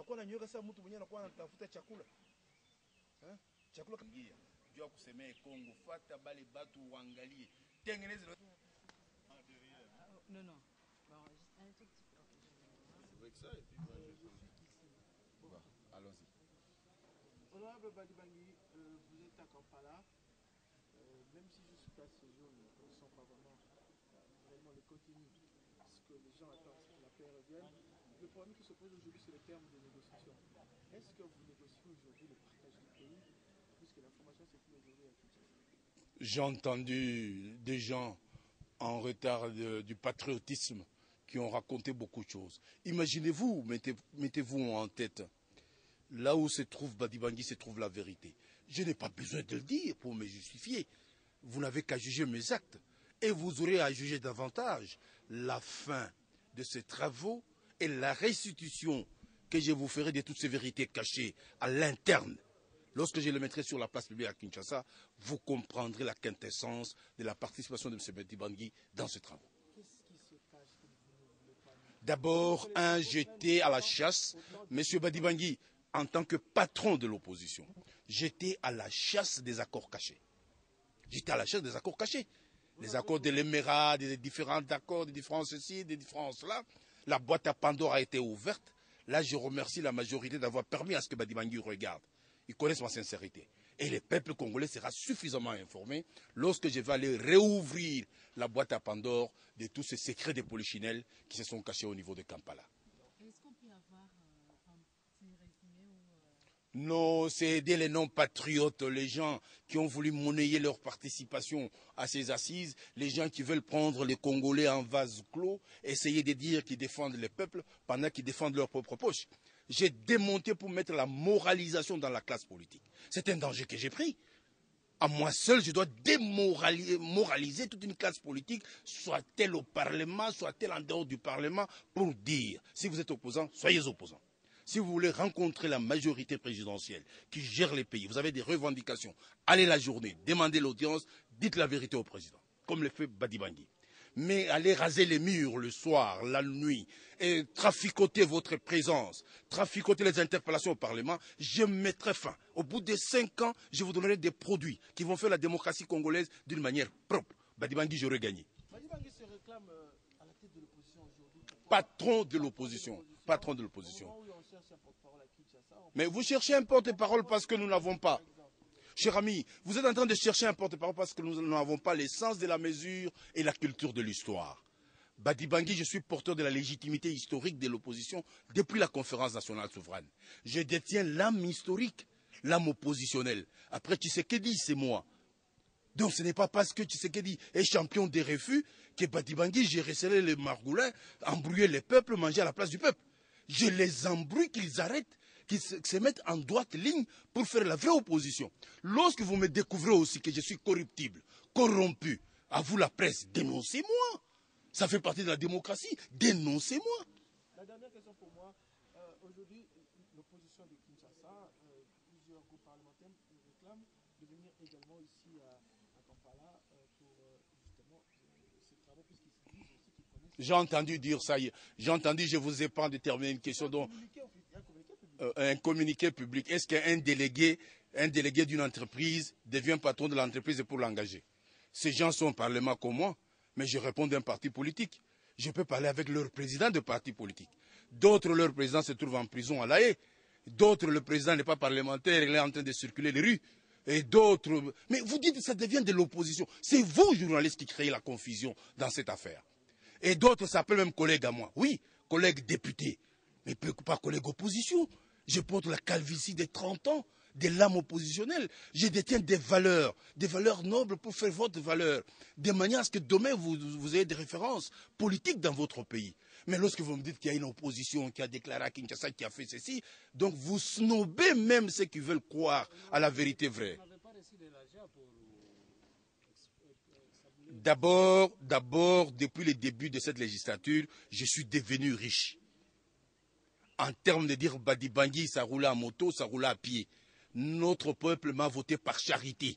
unakuwa na nyoka sasa, mtu mwenyewe anakuwa anatafuta chakula chakula kingia jua kusemea Kongo fata bale batu uangalie tengeneze non bon juste un tout petit peu. avec ça et puis moi je bon, allons-y. Honorable Badibangi, vous êtes à Kampala, même si jusqu'à ce jour nous ne sommes pas vraiment le contenu, ce que les gens attendent, c'est que la paix revienne. Le problème qui se pose aujourd'hui, c'est le terme de négociation. Est-ce que vous négociez aujourd'hui le partage du pays, puisque l'information circule aujourd'hui à Kinshasa? J'ai entendu des gens en retard du patriotisme qui ont raconté beaucoup de choses. Imaginez-vous, mettez-vous en tête, là où se trouve Badibangi se trouve la vérité. Je n'ai pas besoin de le dire pour me justifier. Vous n'avez qu'à juger mes actes. Et vous aurez à juger davantage la fin de ces travaux et la restitution que je vous ferai de toutes ces vérités cachées à l'interne. Lorsque je le mettrai sur la place publique à Kinshasa, vous comprendrez la quintessence de la participation de M. Badibangi dans ce travail. D'abord, j'étais à la chasse, M. Badibangi, en tant que patron de l'opposition, j'étais à la chasse des accords cachés. J'étais à la chasse des accords cachés. Les accords de l'Émirat, des différents accords, des différents ceci, des différents cela. La boîte à Pandore a été ouverte. Là, je remercie la majorité d'avoir permis à ce que Badibangi regarde. Ils connaissent ma sincérité. Et le peuple congolais sera suffisamment informé lorsque je vais aller réouvrir la boîte à Pandore de tous ces secrets de polichinelles qui se sont cachés au niveau de Kampala. Est-ce qu'on peut avoir un petit résumé ou Non, c'est aider les non-patriotes, les gens qui ont voulu monnayer leur participation à ces assises, les gens qui veulent prendre les Congolais en vase clos, essayer de dire qu'ils défendent le peuple pendant qu'ils défendent leur propre poche. J'ai démonté pour mettre la moralisation dans la classe politique. C'est un danger que j'ai pris. À moi seul, je dois démoraliser toute une classe politique, soit-elle au Parlement, soit-elle en dehors du Parlement, pour dire, si vous êtes opposant, soyez opposant. Si vous voulez rencontrer la majorité présidentielle qui gère les pays, vous avez des revendications, allez la journée, demandez l'audience, dites la vérité au président, comme le fait Badibangi. Mais allez raser les murs le soir, la nuit, et traficoter votre présence, traficoter les interpellations au Parlement, je mettrai fin. Au bout de 5 ans, je vous donnerai des produits qui vont faire la démocratie congolaise d'une manière propre. Badibangi, j'aurai gagné. Badibangi se réclame à la tête de l'opposition aujourd'hui. Patron de l'opposition. Patron de l'opposition. Mais vous cherchez un porte-parole parce que nous n'avons pas. Cher ami, vous êtes en train de chercher un porte-parole parce que nous n'avons pas l'essence de la mesure et la culture de l'histoire. Badibangi, je suis porteur de la légitimité historique de l'opposition depuis la conférence nationale souveraine. Je détiens l'âme historique, l'âme oppositionnelle. Après Tshisekedi, c'est moi. Donc ce n'est pas parce que Tshisekedi est champion des refus que Badibangi, j'ai resserré les margoulins, embrouillé les peuples, mangé à la place du peuple. Je les embrouille, qu'ils arrêtent, qu'ils se mettent en droite ligne pour faire la vraie opposition. Lorsque vous me découvrez aussi que je suis corruptible, corrompu, à vous la presse, dénoncez-moi. Ça fait partie de la démocratie, dénoncez-moi. La dernière question pour moi, aujourd'hui, l'opposition de Kinshasa, plusieurs groupes parlementaires réclament de venir également ici à Kampala pour justement ces travaux, puisqu'ils se disent aussi qu'ils connaissent... J'ai entendu dire ça, j'ai entendu, je vous ai pas déterminé une question dont... Un communiqué public. Est-ce qu'un délégué d'une entreprise devient patron de l'entreprise pour l'engager? Ces gens sont au Parlement comme moi, mais je réponds d'un parti politique. Je peux parler avec leur président de parti politique. D'autres, leur président se trouve en prison à La Haye. D'autres, le président n'est pas parlementaire, il est en train de circuler les rues. Et d'autres... Mais vous dites que ça devient de l'opposition. C'est vous, journalistes, qui créez la confusion dans cette affaire. Et d'autres s'appellent même collègues à moi. Oui, collègues députés, mais pas collègues opposition. Je porte la calvitie de 30 ans, de l'âme oppositionnelle. Je détiens des valeurs nobles pour faire votre valeur, de manière à ce que demain vous ayez des références politiques dans votre pays. Mais lorsque vous me dites qu'il y a une opposition qui a déclaré à Kinshasa, qui a fait ceci, donc vous snobez même ceux qui veulent croire à la vérité vraie. D'abord, depuis le début de cette législature, je suis devenu riche. En termes de dire Badibangi, ça roulait à moto, ça roulait à pied. Notre peuple m'a voté par charité.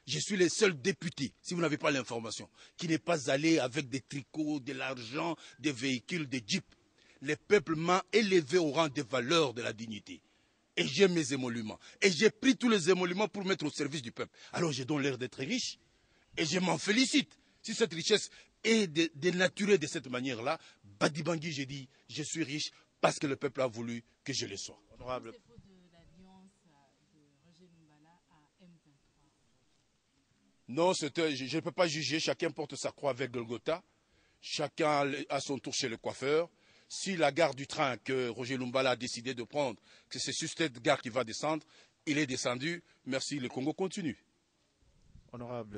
Je suis le seul député, si vous n'avez pas l'information, qui n'est pas allé avec des tricots, de l'argent, des véhicules, des jeeps. le peuple m'a élevé au rang des valeurs de la dignité. Et j'ai mes émoluments. Et j'ai pris tous les émoluments pour mettre au service du peuple. Alors j'ai donc l'air d'être riche. Et je m'en félicite. Si cette richesse est dénaturée de cette manière-là, Badi Bangui, j'ai dit, je suis riche parce que le peuple a voulu que je le sois. Honorable. C'est faux de l'alliance de Roger Lumbala à M23. Non, je ne peux pas juger. Chacun porte sa croix avec Golgotha. Chacun a son tour chez le coiffeur. Si la gare du train que Roger Lumbala a décidé de prendre, que c'est sur cette gare qu'il va descendre, il est descendu. Merci, le Congo continue. Honorable,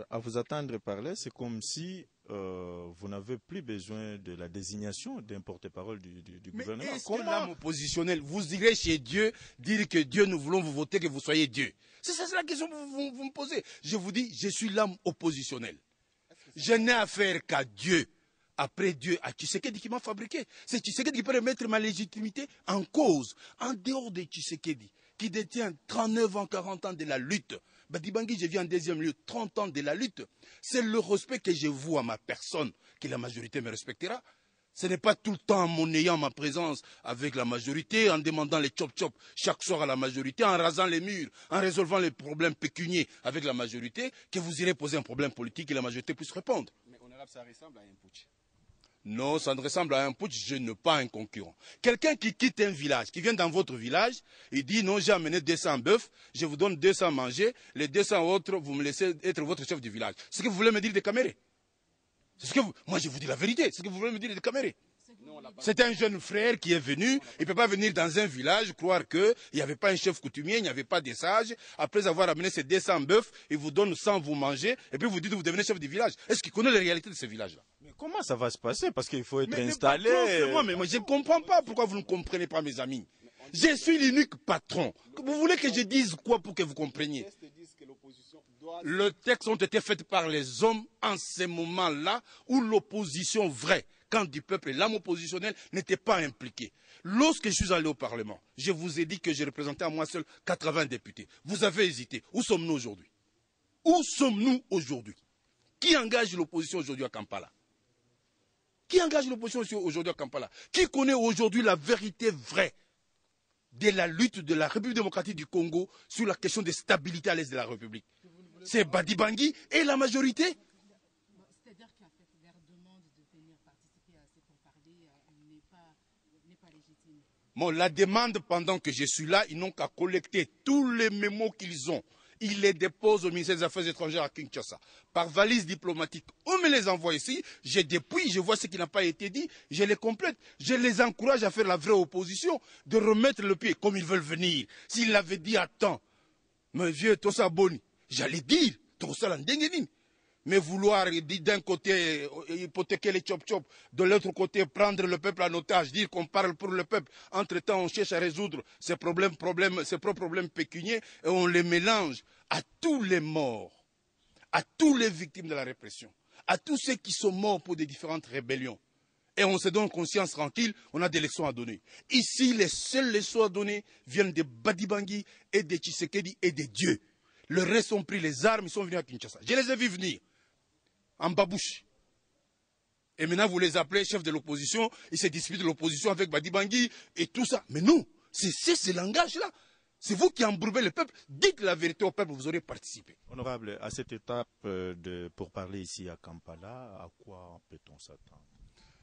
à vous attendre parler, c'est comme si vous n'avez plus besoin de la désignation d'un porte-parole du gouvernement. Est-ce que l'âme oppositionnelle, vous irez chez Dieu dire que Dieu, nous voulons vous voter, que vous soyez Dieu? C'est ça la question que vous me posez. Je vous dis, je suis l'âme oppositionnelle. Je n'ai affaire qu'à Dieu. Après Dieu, à Tshisekedi qui m'a fabriqué. C'est Tshisekedi qui peut remettre ma légitimité en cause. En dehors de Tshisekedi, qui détient 39 ans, 40 ans de la lutte. Badi Bangui, je viens en deuxième lieu, 30 ans de la lutte. C'est le respect que je voue à ma personne que la majorité me respectera. Ce n'est pas tout le temps en monnayant ma présence avec la majorité, en demandant les chop-chop chaque soir à la majorité, en rasant les murs, en résolvant les problèmes pécuniers avec la majorité, que vous irez poser un problème politique et la majorité puisse répondre. Mais honorable, ça ressemble à un putsch. Non, ça ne ressemble à un putsch, je n'ai pas un concurrent. Quelqu'un qui quitte un village, qui vient dans votre village, il dit non, j'ai amené 200 bœufs, je vous donne 200 manger, les 200 autres, vous me laissez être votre chef du village. C'est ce que vous voulez me dire de Caméré? Moi, je vous dis la vérité, c'est ce que vous voulez me dire de Caméré? C'est un jeune frère qui est venu, il ne peut pas venir dans un village croire qu'il n'y avait pas un chef coutumier, il n'y avait pas de sage. Après avoir amené ces 200 bœufs, il vous donne 100, vous mangez, et puis vous dites que vous devenez chef du village. Est-ce qu'il connaît la réalité de ce village-là? Mais comment ça va se passer? Parce qu'il faut être installé. Mais moi, je ne comprends pas pourquoi vous ne comprenez pas, mes amis. Je suis l'unique patron. Vous voulez que je dise quoi pour que vous compreniez? Les textes ont été faits par les hommes en ce moment-là où l'opposition vraie, quand du peuple et l'âme oppositionnelle n'étaient pas impliqués. Lorsque je suis allé au Parlement, je vous ai dit que je représentais à moi seul 80 députés. Vous avez hésité. Où sommes-nous aujourd'hui? Où sommes-nous aujourd'hui? Qui engage l'opposition aujourd'hui à Kampala? Qui engage l'opposition aujourd'hui à Kampala? Qui connaît aujourd'hui la vérité vraie de la lutte de la République démocratique du Congo sur la question de stabilité à l'est de la République? C'est Badi Bangui et la majorité. C'est-à-dire qu'en fait, leur demande de venir participer à ces pourparlers n'est pas légitime. Bon, la demande, pendant que je suis là, ils n'ont qu'à collecter tous les mémos qu'ils ont. Ils les déposent au ministère des Affaires étrangères à Kinshasa, par valise diplomatique. On me les envoie ici, je dépouille, je vois ce qui n'a pas été dit, je les complète. Je les encourage à faire la vraie opposition, de remettre le pied, comme ils veulent venir. S'ils l'avaient dit à temps, mon vieux Tosa Boni, j'allais dire, Tosa Landengenin. Mais vouloir d'un côté hypothéquer les chop-chop, de l'autre côté prendre le peuple en otage, dire qu'on parle pour le peuple, entre-temps on cherche à résoudre ses propres problèmes pécuniers et on les mélange à tous les morts, à tous les victimes de la répression, à tous ceux qui sont morts pour des différentes rébellions. Et on se donne conscience tranquille, on a des leçons à donner. Ici, les seules leçons à donner viennent de Badi Bangui et de Tshisekedi et de Dieu. Le reste ont pris les armes, ils sont venus à Kinshasa. Je les ai vus venir. En babouche. Et maintenant, vous les appelez chefs de l'opposition, ils se disputent de l'opposition avec Badi Bangui et tout ça. Mais non, c'est ce langage-là. C'est vous qui embourbez le peuple. Dites la vérité au peuple, vous aurez participé. Honorable, à cette étape pour parler ici à Kampala, à quoi peut-on s'attendre?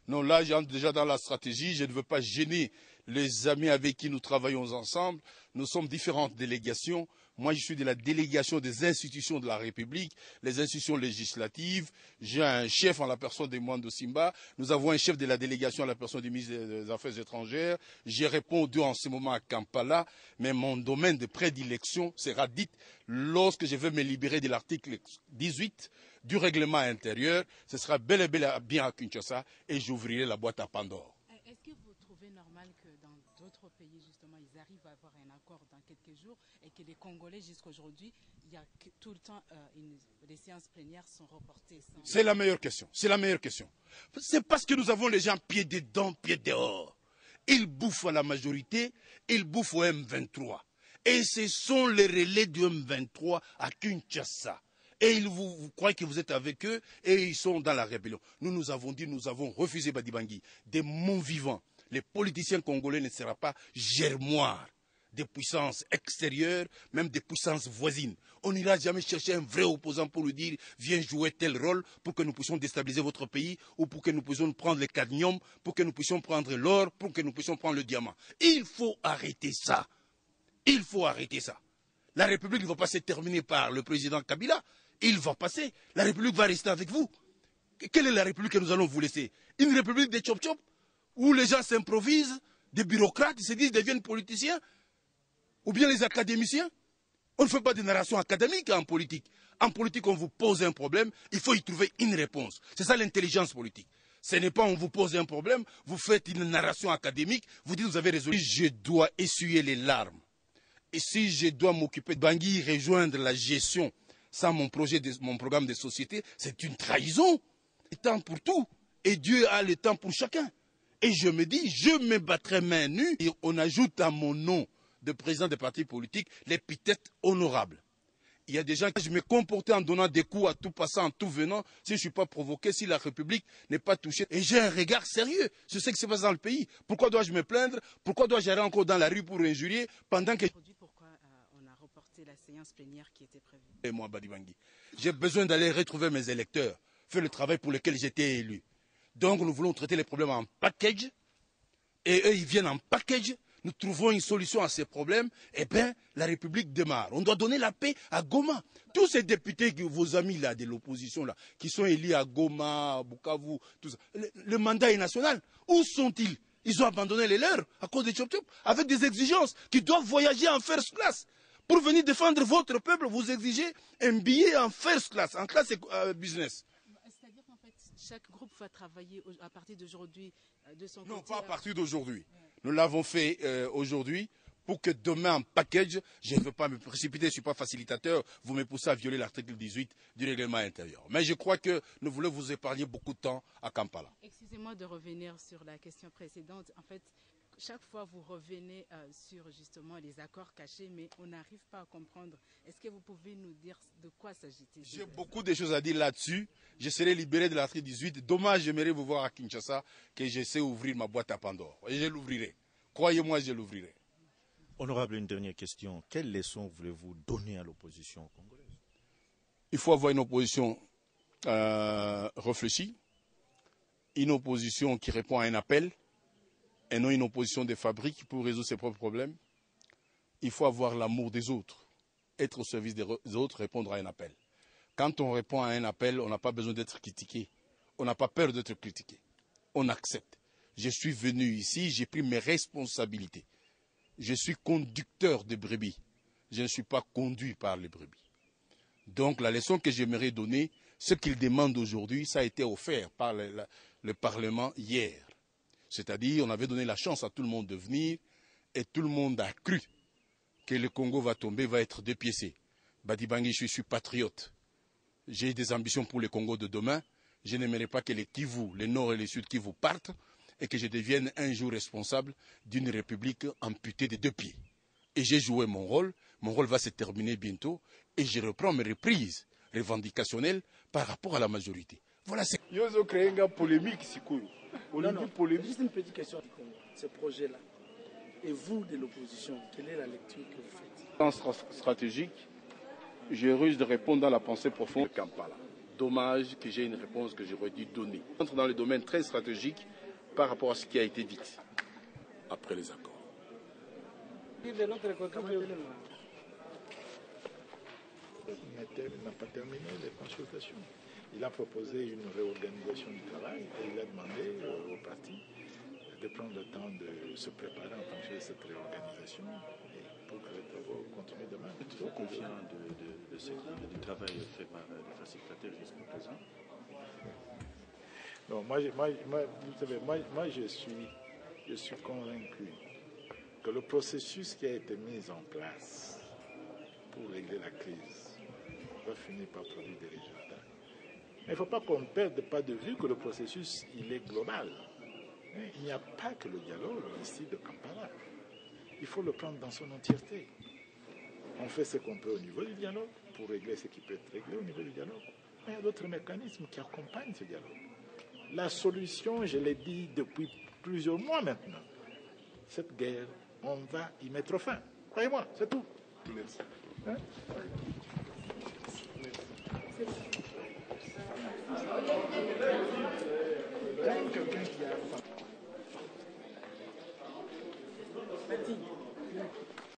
Non, là, j'entre déjà dans la stratégie. Je ne veux pas gêner les amis avec qui nous travaillons ensemble. Nous sommes différentes délégations. Moi, je suis de la délégation des institutions de la République, les institutions législatives. J'ai un chef en la personne de Mwando Simba. Nous avons un chef de la délégation en la personne du ministre des Affaires étrangères. Je réponds d'eux en ce moment à Kampala, mais mon domaine de prédilection sera dit lorsque je vais me libérer de l'article 18 du règlement intérieur. Ce sera bel et bien à Kinshasa et j'ouvrirai la boîte à Pandore. Est-ce que vous trouvez normal que dans d'autres pays, justement, ils arrivent à avoir un accord dans quelques jours et que les Congolais, jusqu'à aujourd'hui, il y a tout le temps, les séances plénières sont reportées? C'est la meilleure question. C'est la meilleure question. C'est parce que nous avons les gens pieds dedans, pieds dehors. Ils bouffent à la majorité, ils bouffent au M23. Et ce sont les relais du M23 à Kinshasa. Et vous croyez que vous êtes avec eux et ils sont dans la rébellion. Nous avons dit, nous avons refusé Badi Bangui. Des monts vivants. Les politiciens congolais ne seront pas germoires des puissances extérieures, même des puissances voisines. On n'ira jamais chercher un vrai opposant pour lui dire « viens jouer tel rôle pour que nous puissions déstabiliser votre pays ou pour que nous puissions prendre le cadmium, pour que nous puissions prendre l'or, pour que nous puissions prendre le diamant. » Il faut arrêter ça. Il faut arrêter ça. La République ne va pas se terminer par le président Kabila. Il va passer. La République va rester avec vous. Quelle est la République que nous allons vous laisser? Une République des chop-chop où les gens s'improvisent, des bureaucrates, ils se disent, deviennent politiciens? Ou bien les académiciens? On ne fait pas de narration académique en politique. En politique, on vous pose un problème, il faut y trouver une réponse. C'est ça l'intelligence politique. Ce n'est pas on vous pose un problème, vous faites une narration académique, vous dites vous avez résolu. Je dois essuyer les larmes. Et si je dois m'occuper de Bangui, rejoindre la gestion sans mon programme de société, c'est une trahison. Il y a le temps pour tout. Et Dieu a le temps pour chacun. Et je me dis, je me battrai main nue. Et on ajoute à mon nom de président des partis politiques l'épithète honorable. Il y a des gens qui je me comporter en donnant des coups à tout passant, en tout venant, si je ne suis pas provoqué, si la République n'est pas touchée. Et j'ai un regard sérieux sur ce qui se passe dans le pays. Pourquoi dois-je me plaindre? Pourquoi dois-je aller encore dans la rue pour injurier pendant que... Aujourd'hui, pourquoi on a reporté la séance plénière qui était prévue? Et moi, Badi Bangui, j'ai besoin d'aller retrouver mes électeurs, faire le travail pour lequel j'étais élu. Donc nous voulons traiter les problèmes en package, et eux ils viennent en package, nous trouvons une solution à ces problèmes, et bien la République démarre. On doit donner la paix à Goma. Tous ces députés, vos amis là, de l'opposition là, qui sont élus à Goma, à Bukavu, tout ça, le mandat est national. Où sont-ils? Ils ont abandonné les leurs à cause des chop-chop, avec des exigences qui doivent voyager en first class. Pour venir défendre votre peuple, vous exigez un billet en first class, en classe business. C'est-à-dire qu'en fait, chaque groupe va travailler à partir d'aujourd'hui de son côté. Non, pas à partir d'aujourd'hui. Nous l'avons fait aujourd'hui pour que demain, en package, je ne veux pas me précipiter, je ne suis pas facilitateur, vous me poussez à violer l'article 18 du règlement intérieur. Mais je crois que nous voulons vous épargner beaucoup de temps à Kampala. Excusez-moi de revenir sur la question précédente. En fait, chaque fois vous revenez sur justement les accords cachés, mais on n'arrive pas à comprendre. Est-ce que vous pouvez nous dire de quoi s'agit-il? J'ai beaucoup de choses à dire là-dessus. Je serai libéré de l'article 18. Dommage, j'aimerais vous voir à Kinshasa, que j'essaie d'ouvrir ma boîte à Pandore. Et je l'ouvrirai. Croyez-moi, je l'ouvrirai. Honorable, une dernière question. Quelle leçon voulez-vous donner à l'opposition congolaise? Il faut avoir une opposition réfléchie, une opposition qui répond à un appel, et non une opposition de fabrique pour résoudre ses propres problèmes. Il faut avoir l'amour des autres, être au service des autres, répondre à un appel. Quand on répond à un appel, on n'a pas besoin d'être critiqué. On n'a pas peur d'être critiqué. On accepte. Je suis venu ici, j'ai pris mes responsabilités. Je suis conducteur de brebis. Je ne suis pas conduit par les brebis. Donc la leçon que j'aimerais donner, ce qu'ils demandent aujourd'hui, ça a été offert par le Parlement hier. C'est-à-dire, on avait donné la chance à tout le monde de venir et tout le monde a cru que le Congo va tomber, va être dépiécé. Badi Bangui, je suis patriote. J'ai des ambitions pour le Congo de demain. Je n'aimerais pas que les Kivu, les Nord et les Sud Kivu partent et que je devienne un jour responsable d'une république amputée des deux pieds. Et j'ai joué mon rôle va se terminer bientôt et je reprends mes reprises revendicationnelles par rapport à la majorité. Voilà, c'est... Ils ont créé une polémique, Sikoyo. Juste une petite question. Ce projet-là, et vous de l'opposition, quelle est la lecture que vous faites? Plan stratégique, je risque de répondre dans la pensée profonde de Kampala. Dommage que j'ai une réponse que j'aurais dû donner. On entre dans le domaine très stratégique par rapport à ce qui a été dit après les accords. Il n'a pas terminé les consultations. Il a proposé une réorganisation du travail et il a demandé au parti de prendre le temps de se préparer en fonction de cette réorganisation et pour que les travaux continuent demain. Êtes-vous confiant du travail fait par les facilitateurs jusqu'à présent? Non, vous savez, je suis convaincu que le processus qui a été mis en place pour régler la crise va finir par produire des résultats. Mais il ne faut pas qu'on ne perde pas de vue que le processus, il est global. Il n'y a pas que le dialogue ici de Kampala. Il faut le prendre dans son entièreté. On fait ce qu'on peut au niveau du dialogue pour régler ce qui peut être réglé au niveau du dialogue. Mais il y a d'autres mécanismes qui accompagnent ce dialogue. La solution, je l'ai dit depuis plusieurs mois maintenant, cette guerre, on va y mettre fin. Croyez-moi, c'est tout. Merci. Hein? Quelqu'un qui a...